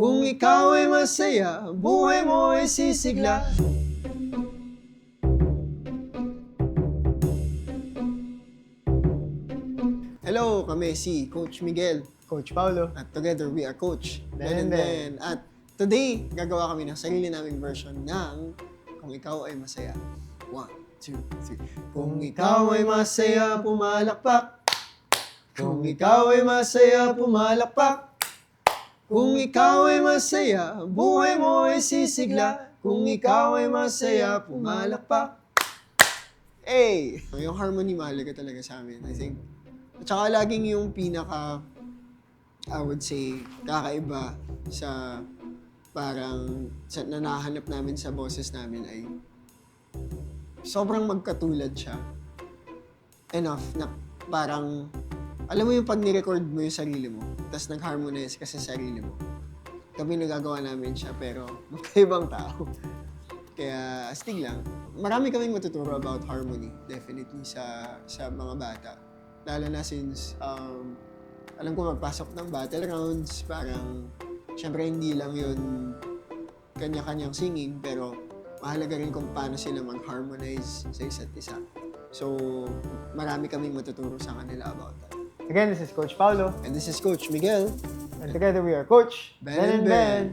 Kung ikaw ay masaya, buhay mo ay sisigla. Hello, kami si Coach Miguel. Coach Paulo. At together we are Coach Ben and Ben. At today, gagawa kami ng sarili naming version ng Kung Ikaw Ay Masaya. 1, 2, 3. Kung ikaw ay masaya, pumalakpak. Kung ikaw ay masaya, pumalakpak. Kung ikaw ay masaya, buhay mo ay sisigla. Kung ikaw ay masaya, pumalakpak. Hey! Yung harmony mahalaga talaga sa amin, I think. At saka laging yung pinaka, I would say, kakaiba sa parang sa nanahanap namin sa boses namin ay sobrang magkatulad siya. Enough na parang, alam mo yung pag ni-record mo yung sarili mo, tapos nag-harmonize ka sa sarili mo. Kami nagagawa namin siya, pero magkaibang tao. Kaya, astig lang. Marami kaming matuturo about harmony, definitely, sa mga bata. Lalo na since, alam ko magpasok ng battle rounds, parang, syempre hindi lang yun kanya-kanyang singing, pero mahalaga rin kung paano sila mag-harmonize sa isa't isa. So, marami kaming matuturo sa kanila about that. Again, this is Coach Paulo. And this is Coach Miguel. And together we are Coach Ben and Ben.